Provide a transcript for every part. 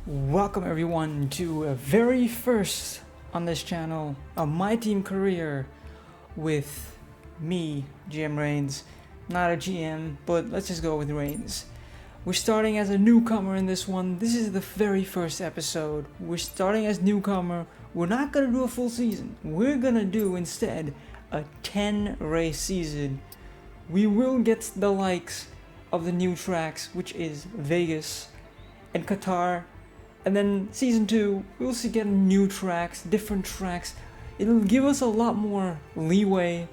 Welcome everyone to a very first on this channel of my team career with me, GM Reigns. Not a GM, but let's just go with Reigns. We're starting as a newcomer in this one. This is the very first episode. We're starting as newcomer. We're not gonna do a full season. We're gonna do instead a 10 race season. We will get the likes of the new tracks, which is Vegas and Qatar. And then season 2, we'll see getting new tracks, different tracks. It'll give us a lot more leeway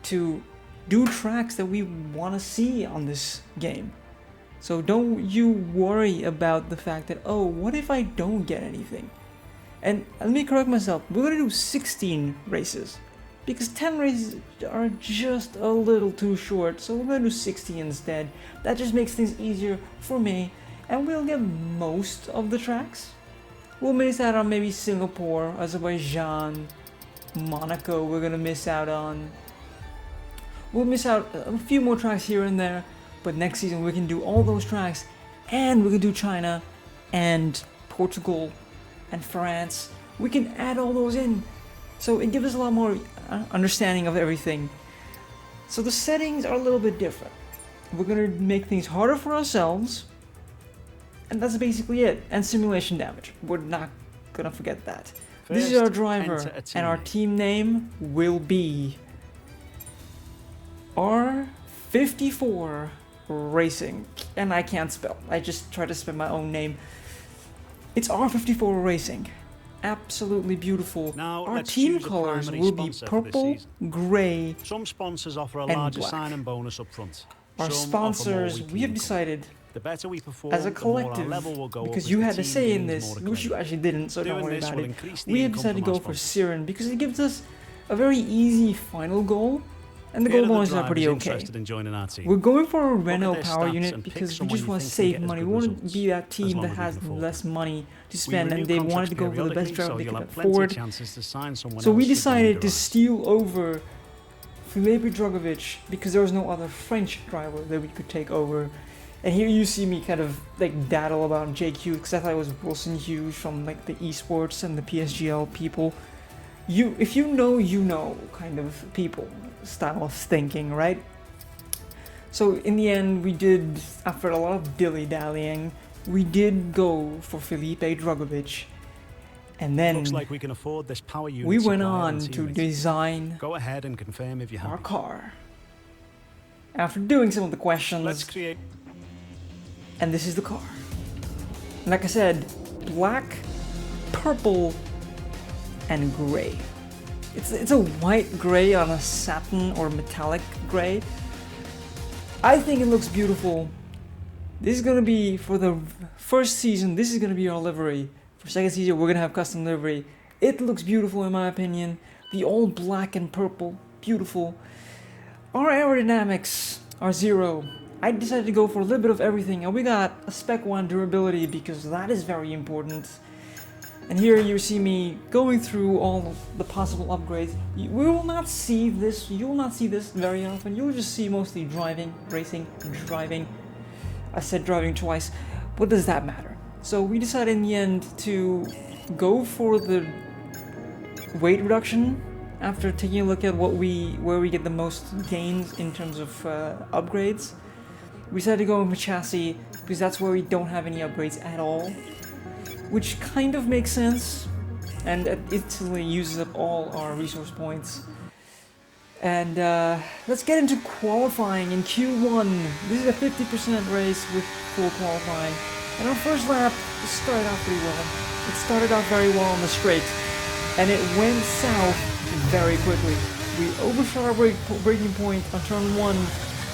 to do tracks that we want to see on this game. So don't you worry about the fact that, oh, what if I don't get anything? And let me correct myself, we're going to do 16 races. Because 10 races are just a little too short, so we're going to do 60 instead. That just makes things easier for me. And we'll get most of the tracks. We'll miss out on maybe Singapore, Azerbaijan, Monaco we're gonna miss out on. We'll miss out a few more tracks here and there, but next season we can do all those tracks, and we can do China and Portugal and France. We can add all those in, so it gives us a lot more understanding of everything. So the settings are a little bit different. We're gonna make things harder for ourselves. And that's basically it. And simulation damage. We're not gonna forget that. This is our driver, and our team name will be R54 Racing. And I can't spell. I just try to spell my own name. It's R54 Racing. Absolutely beautiful. Now, our team colors will be purple, grey, some sponsors offer a and larger black. sign-in bonus up front. Our sponsors, we have decided the better we perform, as a collective, because you had to say in this, which you actually didn't, so don't worry about it. We have decided to go for Siren because it gives us a very easy final goal, and the goal bonuses are pretty okay. We're going for a Renault power unit because we just want to save money. We want to be that team that has less money to spend, and they wanted to go for the best driver they could afford. So we decided to steal over Filipe Drugovich because there was no other French driver that we could take over. And here you see me kind of like daddle about JQ because I thought it was Wilson Hughes from like the esports and the PSGL people. If you know kind of people style of thinking, right? So in the end, we did, after a lot of dilly-dallying, we did go for Filipe Drugovich. And then looks like we can afford this power unit. We went on to design Go ahead and confirm if you have our car. After doing some of the questions, let's create. And this is the car. Like I said, black, purple, and gray. It's a white gray on a satin or metallic gray. I think it looks beautiful. This is gonna be, for the first season, this is gonna be our livery. For second season, we're gonna have custom livery. It looks beautiful in my opinion. The all black and purple, beautiful. Our aerodynamics are 0. I decided to go for a little bit of everything, and we got a Spec 1 durability because that is very important. And here you see me going through all the possible upgrades. We will not see this, you will not see this very often. You'll just see mostly driving, racing, driving. I said driving twice. What does that matter? So we decided in the end to go for the weight reduction after taking a look at where we get the most gains in terms of upgrades. We decided to go with chassis because that's where we don't have any upgrades at all, which kind of makes sense, and it instantly uses up all our resource points. And let's get into qualifying in Q1. This is a 50% race with full qualifying, and our first lap started out pretty well. It started out very well on the straight, and it went south very quickly. We overshot our braking point on turn 1,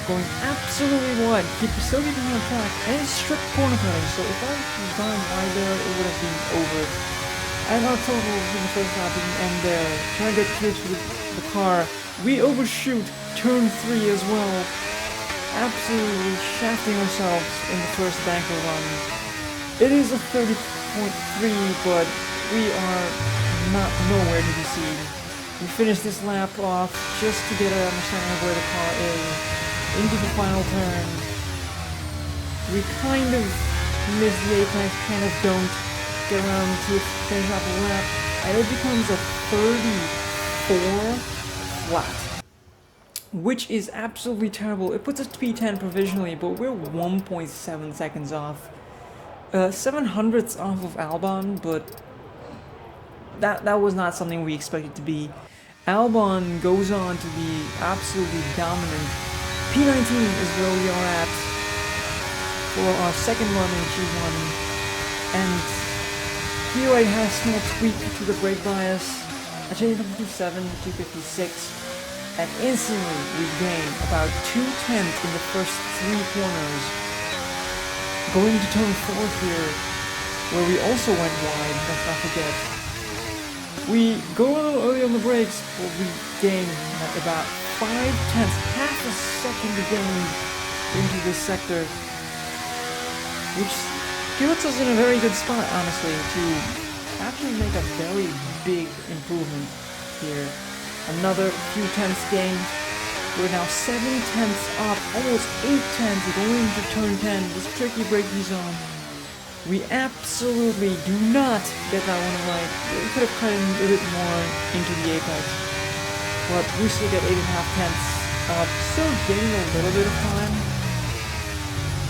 going absolutely wide, still keeping on track, and it's strict corner cutting, so if I had gone wide there, it would have been over. And our total in the first lap didn't end there. Trying to get clear to the car, we overshoot turn 3 as well, absolutely shafting ourselves in the first banker run. It is a 30.3, but we are not nowhere to be seen. We finished this lap off just to get an understanding of where the car is. Into the final turn. We kind of miss the apex, kind of don't. get around to finish off a lap, and it becomes a 34 flat, which is absolutely terrible. It puts us P10 provisionally, but we're 1.7 seconds off. 700ths off of Albon, but that was not something we expected to be. Albon goes on to be absolutely dominant. P19 is where we are at for our second run in Q1, and here I have a small tweak to the brake bias. I changed from 2.7 to 2.56, and instantly we gain about 2/10 in the first 3 corners. Going to turn 4 here, where we also went wide, let's not forget. We go a little early on the brakes, but we gain about 5/10, half a second gain into this sector, which puts us in a very good spot, honestly, to actually make a very big improvement here. Another few tenths gained. We're now 7/10 up, almost 8/10 going into turn 10, this tricky braking zone. We absolutely do not get that one right. We could have cut in a little bit more into the apex, but we still get 8.5 tenths up, still gaining a little bit of time.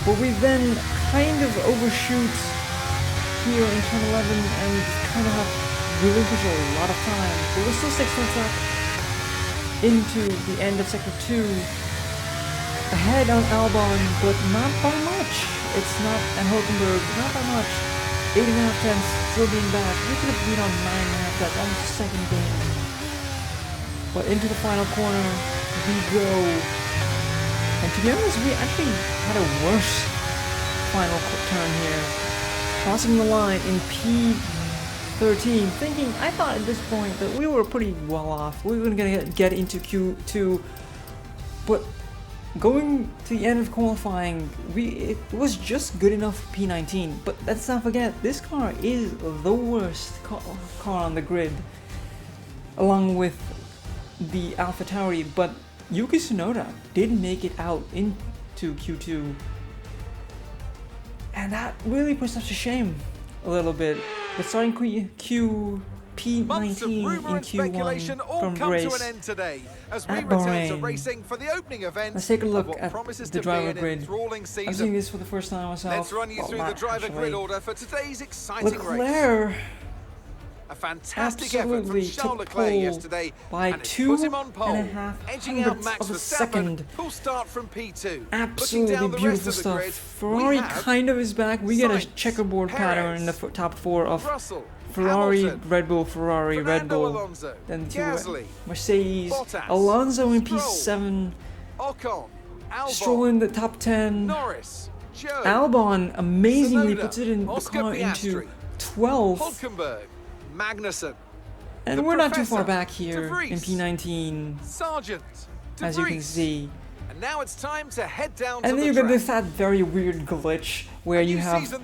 But we then kind of overshoot here in turn 11 and kind of have relinquished a lot of time. But we're still 6 tenths up into the end of sector 2. Ahead on Albon, but not by much. It's not, and Hulkenberg, not by much. 8.5 tenths, still being back. We could have been on 9.5 tenths, almost a second game. But into the final corner, we go. And to be honest, we actually had a worse final turn here. Crossing the line in P13, thinking, I thought at this point that we were pretty well off. We were going to get into Q2, but going to the end of qualifying, it was just good enough for P19. But let's not forget, this car is the worst car on the grid, along with the AlphaTauri. But Yuki Tsunoda did make it out into Q2, and that really puts us to shame a little bit. But starting P19 in Q1 from race at Bahrain. Let's take a look at the driver grid. I'm seeing this for the first time myself. Let's run you through the driver grid order for today's exciting Leclerc race. A fantastic effort from Charles Leclerc yesterday, by and it's put him on pole, 2.5 edging out Max of a Verstappen, second. who'll start from P2. Absolutely beautiful stuff. Ferrari kind of is back. We get a checkerboard pattern in the top 4 of Russell, Ferrari, Hamilton, Red Bull, Ferrari, Red Bull, Alonso, then Gasly, Mercedes, Bottas, Alonso in Stroll, P7, Ocon, Albon, Stroll in the top 10, Norris, Joe, Albon amazingly Tsunoda, puts it in Oscar the car Piastri, into 12th, Hulkenberg, Magnussen, and the we're not too Professor, far back here De Vries, in P19, Sargent, De as you can Vries. see. And now it's time to head down And to then the you get track. this that very weird glitch where you have the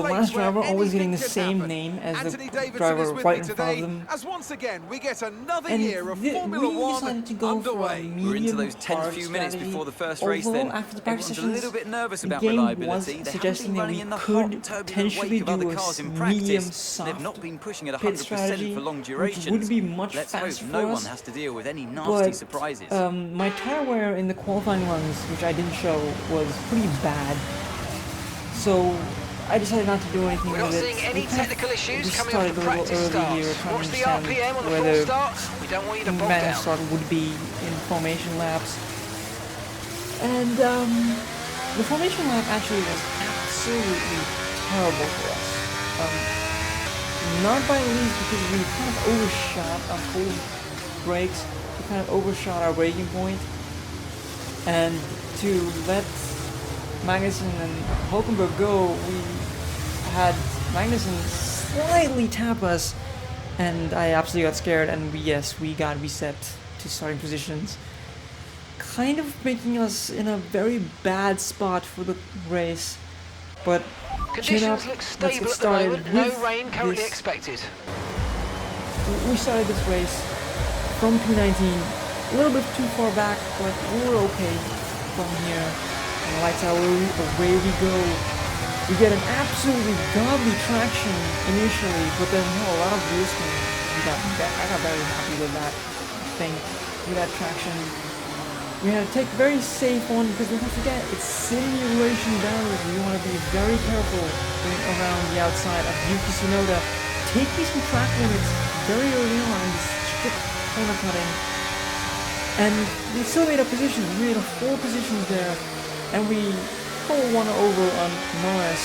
last driver always getting the same name as the driver right in front of them. As once again we get another And year of Formula we One decided to go for a underway. medium We're into those tense hard few minutes strategy. before the first race then. Although after the practice Everyone's a sessions, little bit nervous the about game reliability. was They haven't suggesting been that running we in the could hot, turbulent potentially wake of other do cars a in medium practice. soft They've not been pushing at pit 100% strategy, for long which durations. would be much Let's faster hope for no one us. has to deal with any nasty But surprises. my tire wear in the qualifying runs, which I didn't show, was pretty bad. So I decided not to do anything We're with not it. seeing any technical issues coming started off the a little practice early here, starts. trying Watch to the understand RPM on the where full the start. We don't want you to bog man down. start would be in formation laps. And the formation lap actually was absolutely terrible for us. Not by least because we kind of overshot on cold brakes. We kind of overshot our braking point. And to let Magnussen and Hulkenberg go, we had Magnussen slightly tap us, and I absolutely got scared, and we got reset to starting positions, kind of making us in a very bad spot for the race. But chin up, Conditions look let's stable get at the started moment. No with rain currently this. expected. We started this race from P19, a little bit too far back, but we were okay from here. And lights out, away we go. We get an absolutely godly traction initially, but then a lot of wheel spin. I got very happy with that thing, with that traction. We had to take a very safe one because don't forget, it's simulation downwards. We want to be very careful going around the outside of Yuki Tsunoda, taking some track limits very early on in this strict corner cutting. And we still made a position. We made a 4 positions there, and we pull one over on Norris,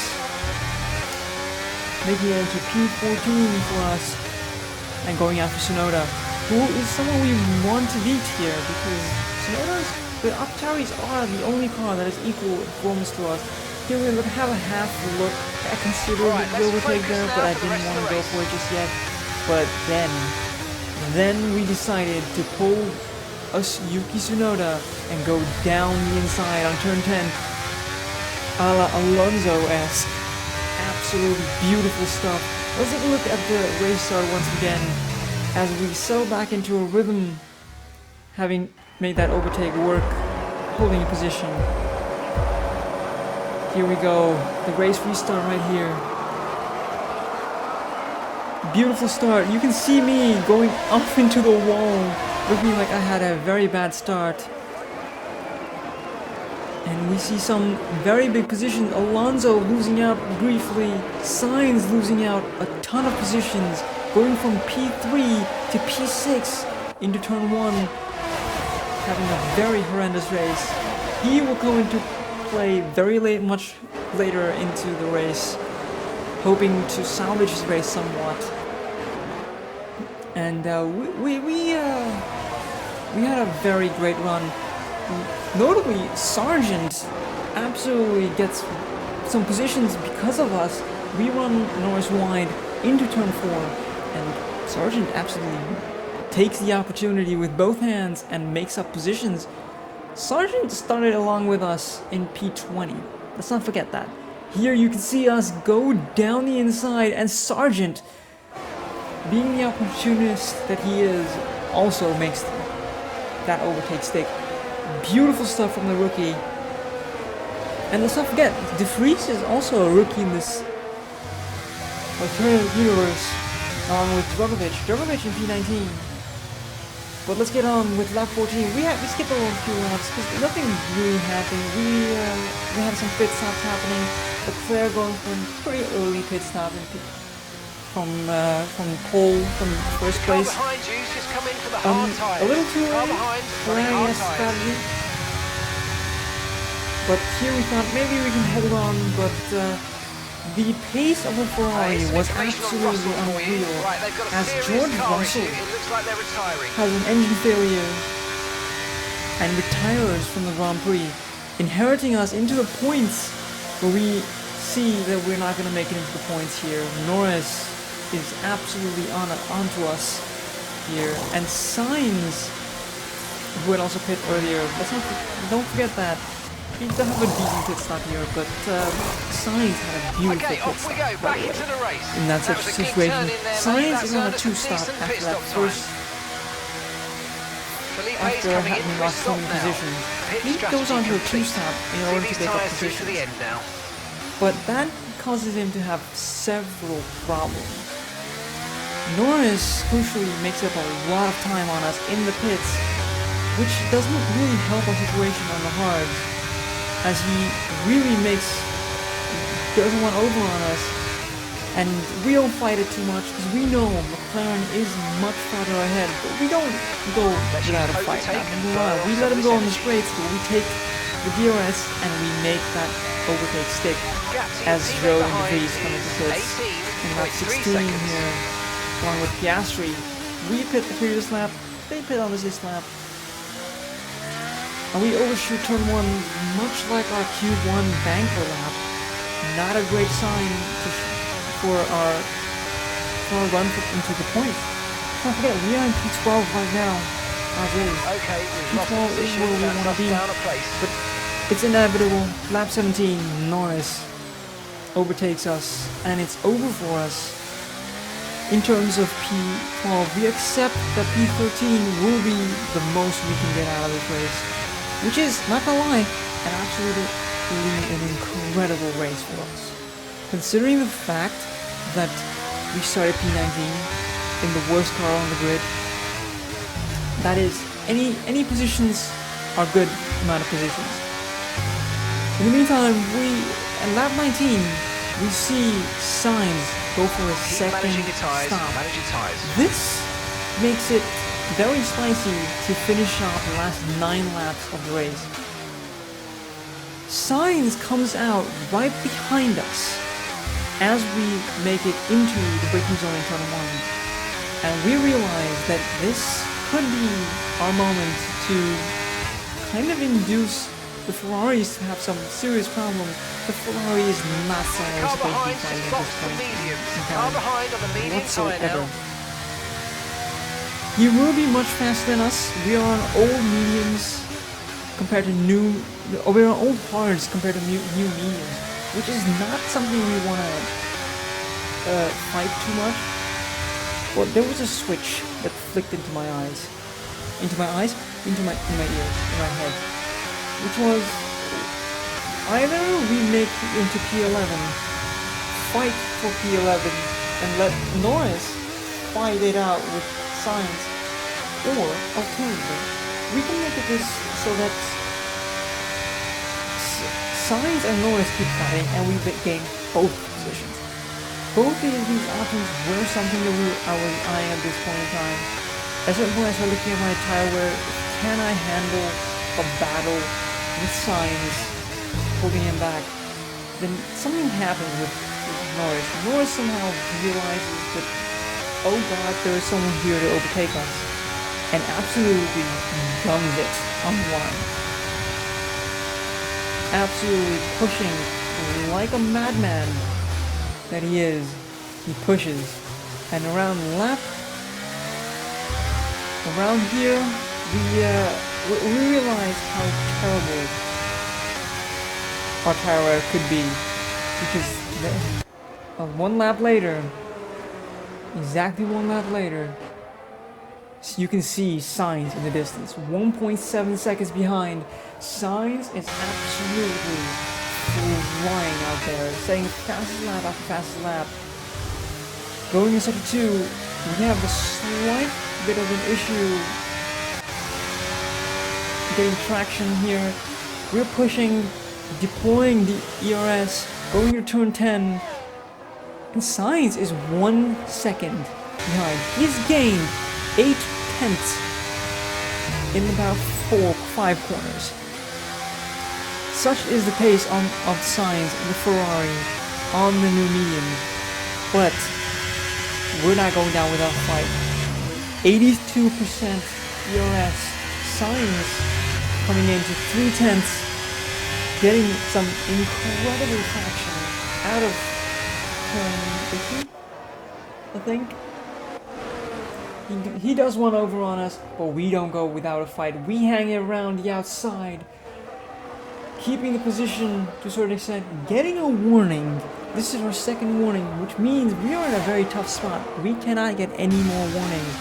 making it into P14 for us, and going after Tsunoda, who is someone we want to beat here because the Octaris are the only car that is equal in performance to us. Here we have a half look. I considered the overtake there, but I didn't want to go for it just yet. But then we decided to pull us Yuki Tsunoda and go down the inside on turn 10, a la Alonso-esque. Absolutely beautiful stuff. Let's take a look at the race start once again as we settle back into a rhythm, having made that overtake work, holding a position. Here we go, the race restart right here. Beautiful start. You can see me going off into the wall, looking like I had a very bad start. And we see some very big positions. Alonso losing out briefly, Sainz losing out a ton of positions, going from P3 to P6 into turn 1. Having a very horrendous race. He will come into play very late, much later into the race, hoping to salvage his race somewhat. And we had a very great run. Notably, Sargent absolutely gets some positions because of us. We run Norris wide into turn 4, and Sargent absolutely takes the opportunity with both hands and makes up positions. Sargent started along with us in P20. Let's not forget that. Here you can see us go down the inside, and Sargent, being the opportunist that he is, also makes that overtake stick. Beautiful stuff from the rookie. And let's not forget, De Vries is also a rookie in this alternative universe, along with Drogovic in P19. But let's get on with lap 14. We skipped a few laps because nothing really happened. We had some pit stops happening. Leclerc going for a pretty early pit stop from pole, from first place. A little too early for Ferrari strategy. But here we thought maybe we can hold on, but the pace of the Ferrari was absolutely unreal, as George Russell has an engine failure and retires from the Grand Prix, inheriting us into the points where we see that we're not going to make it into the points here. Norris is absolutely onto us here, and Sainz, who had also pit earlier, don't forget that. He does have a decent pit stop here, but Sainz had a beautiful pit stop right in that situation. Sainz is on a 2-stop after that first, after having lost so many positions. He goes on to a 2-stop in order to make up positions. But that causes him to have several problems. Norris crucially makes up a lot of time on us in the pits, which doesn't really help our situation on the hards, as he really doesn't want over on us, and we don't fight it too much because we know McLaren is much farther ahead, but we don't go without a fight. We let him go on the straights, but we take the DRS and we make that overtake stick as Joe and De Vries come into pits in lap 16 here, along with Piastri. We pit the previous lap, they pit on the 6th lap. And we overshoot turn 1 much like our Q1 banker lap. Not a great sign for our run into the point. Don't forget, we are in P12 right now, as is. P12 is where we want to be, but it's inevitable. Lap 17, Norris overtakes us, and it's over for us. In terms of P12, we accept that P13 will be the most we can get out of this race, which is, not gonna lie, an absolutely an incredible race for us. considering the fact that we started P19 in the worst car on the grid, that is, any positions are good amount of positions. In the meantime, at lap 19, we see Sainz go for a Keep second managing your tyres. stop. Manage your tyres. This makes it very spicy to finish off the last 9 laps of the race. Sainz comes out right behind us as we make it into the braking zone in turn 1. And we realize that this could be our moment to kind of induce the Ferraris to have some serious problems. The Ferrari is not somewhere Car supposed to be behind fighting just at box this the point medium. in Car time behind on the medium tyre whatsoever. now. He will be much faster than us. We are on old mediums compared to new, or we're on old hards compared to new mediums, which is not something we want to fight too much. Well, there was a switch that flicked into my ears, into my ears, in my head, which was either we make it into P11, fight for P11, and let Norris fight it out with Sainz, or alternatively, we can make it this so that Sainz and Norris keep fighting and we gain both positions. Both of these options were something that I was eyeing at this point in time. At a certain point I started looking at my tire wear. Can I handle a battle with Sainz holding him back? Then something happens with Norris. Norris somehow realizes that, oh god, there is someone here to overtake us, and absolutely guns it on one. Absolutely pushing like a madman that he is. He pushes, and around here, we realize how terrible our tire wear could be, because one lap later, exactly 1 lap later, you can see Sainz in the distance, 1.7 seconds behind. Sainz is absolutely flying out there, saying fastest lap after fastest lap. Going in sector 2, we have a slight bit of an issue getting traction here. We're pushing, deploying the ERS, going to turn 10, and Sainz is 1 second behind. He's gained 8/10 in about 4-5 corners. Such is the pace of Sainz and the Ferrari on the new medium, but we're not going down without a fight. 82% ERS. Sainz coming into 3/10, getting some incredible traction out of turn 15, I think. He does one over on us, but we don't go without a fight. We hang around the outside, keeping the position to a certain extent, getting a warning. This is our second warning, which means we are in a very tough spot. We cannot get any more warnings.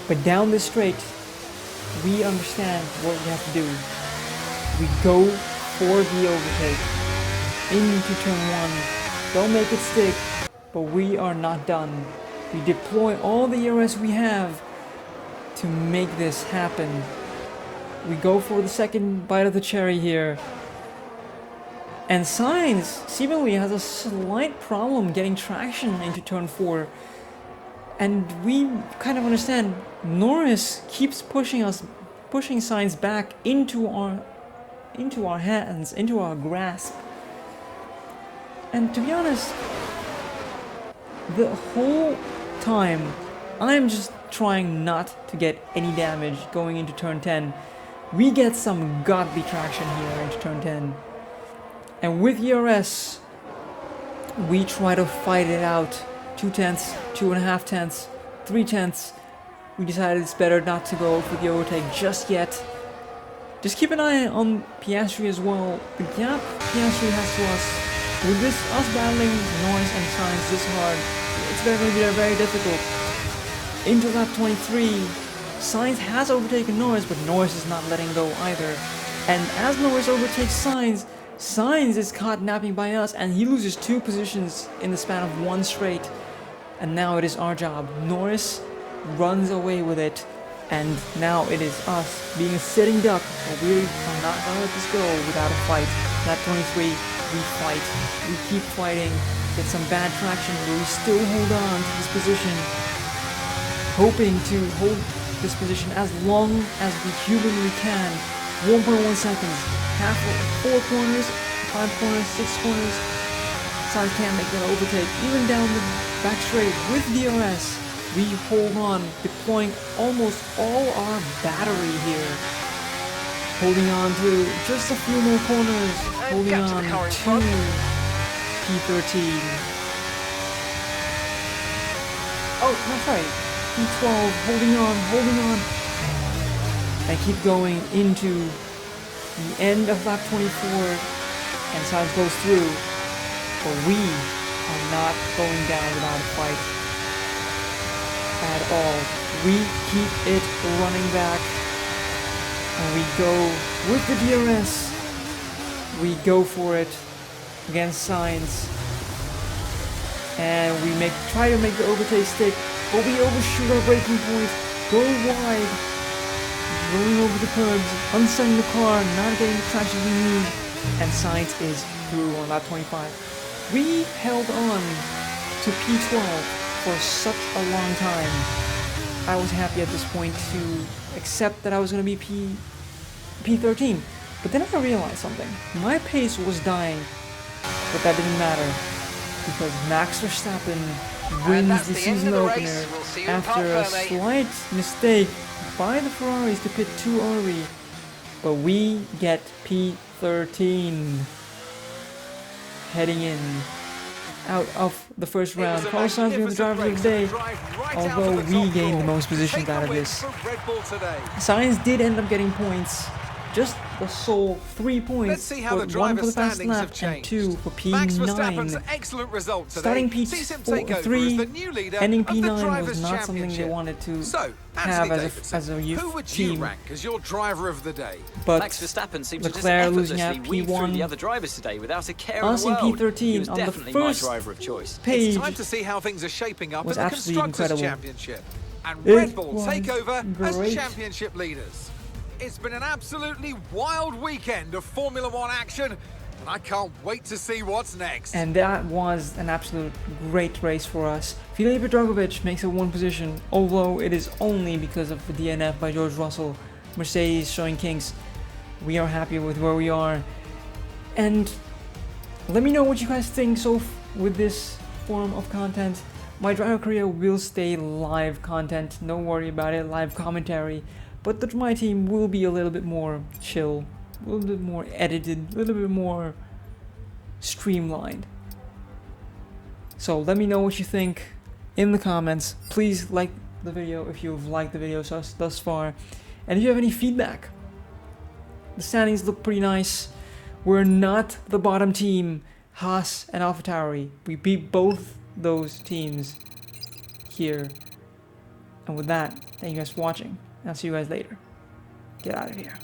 But down this straight, we understand what we have to do. We go for the overtake into turn 1. Don't make it stick, but we are not done. We deploy all the ERS we have to make this happen. We go for the second bite of the cherry here. And Sainz seemingly has a slight problem getting traction into turn 4. And we kind of understand Norris keeps pushing Sainz back into our hands, into our grasp. And to be honest, the whole time I'm just trying not to get any damage going into turn 10. We get some godly traction here into turn 10. And with ERS, we try to fight it out. 2/10, 2.5/10, 3/10. We decided it's better not to go for the overtake just yet. Just keep an eye on Piastri as well. The gap Piastri has to us, with us battling Norris and Sainz this hard, it's going to be very difficult. Into lap 23, Sainz has overtaken Norris, but Norris is not letting go either. And as Norris overtakes Sainz, Sainz is caught napping by us, and he loses 2 positions in the span of 1 straight. And now it is our job. Norris runs away with it, and now it is us being a sitting duck. But we are not gonna let this go without a fight. Lap 23, we fight. We keep fighting. Get some bad traction, but we still hold on to this position, hoping to hold this position as long as we humanly can. 1.1 seconds. Half 4 corners, 5 corners, 6 corners. Sainz can't make that overtake. Even down the back straight with DRS, we hold on, deploying almost all our battery here. Holding on to just a few more corners. Holding on to P13. Oh, that's right. P12, holding on. And keep going into the end of lap 24, and Sainz goes through, but we are not going down without a fight at all. We keep it running back, and we go with the DRS. We go for it against Sainz, and we try to make the overtake stick, but we overshoot our braking point, go wide, rolling over the curbs, unsetting the car, not getting the traction we need, and Sainz is through on lap 25. We held on to P12 for such a long time. I was happy at this point to accept that I was going to be P13, but then I realized something. My pace was dying, but that didn't matter, because Max Verstappen wins the season opener after a slight mistake by the Ferraris to pit too early, but we get P13 heading in out of the first round. Carlos Sainz being the driver of the day, although we gained the most positions out of this. Sainz did end up getting points, just the sole 3 points, but 1 for the fast lap and 2 for P9. Excellent result today. Starting P3, ending P9 was not something they wanted to have as a youth who would team. you rank as your driver of the day? But Max Verstappen seemed to just Leclerc losing effortlessly at weave through the P1, other drivers today without a care in us the in world. He P13 was on the definitely my first driver of choice. page. It's time to see how things are shaping up in Was the absolutely Constructors' incredible. Championship. And It Red Bull was take over as great. championship leaders. It's been an absolutely wild weekend of Formula One action, and I can't wait to see what's next. And that was an absolute great race for us. Filipe Drugovich makes it 1 position, although it is only because of the DNF by George Russell. Mercedes showing kinks. We are happy with where we are. And let me know what you guys think with this form of content. My driver career will stay live content, don't worry about it, live commentary. But my team will be a little bit more chill, a little bit more edited, a little bit more streamlined. So let me know what you think in the comments. Please like the video if you've liked the video thus far. And if you have any feedback. The standings look pretty nice. We're not the bottom team, Haas and AlphaTauri. We beat both those teams here. And with that, thank you guys for watching. I'll see you guys later. Get out of here.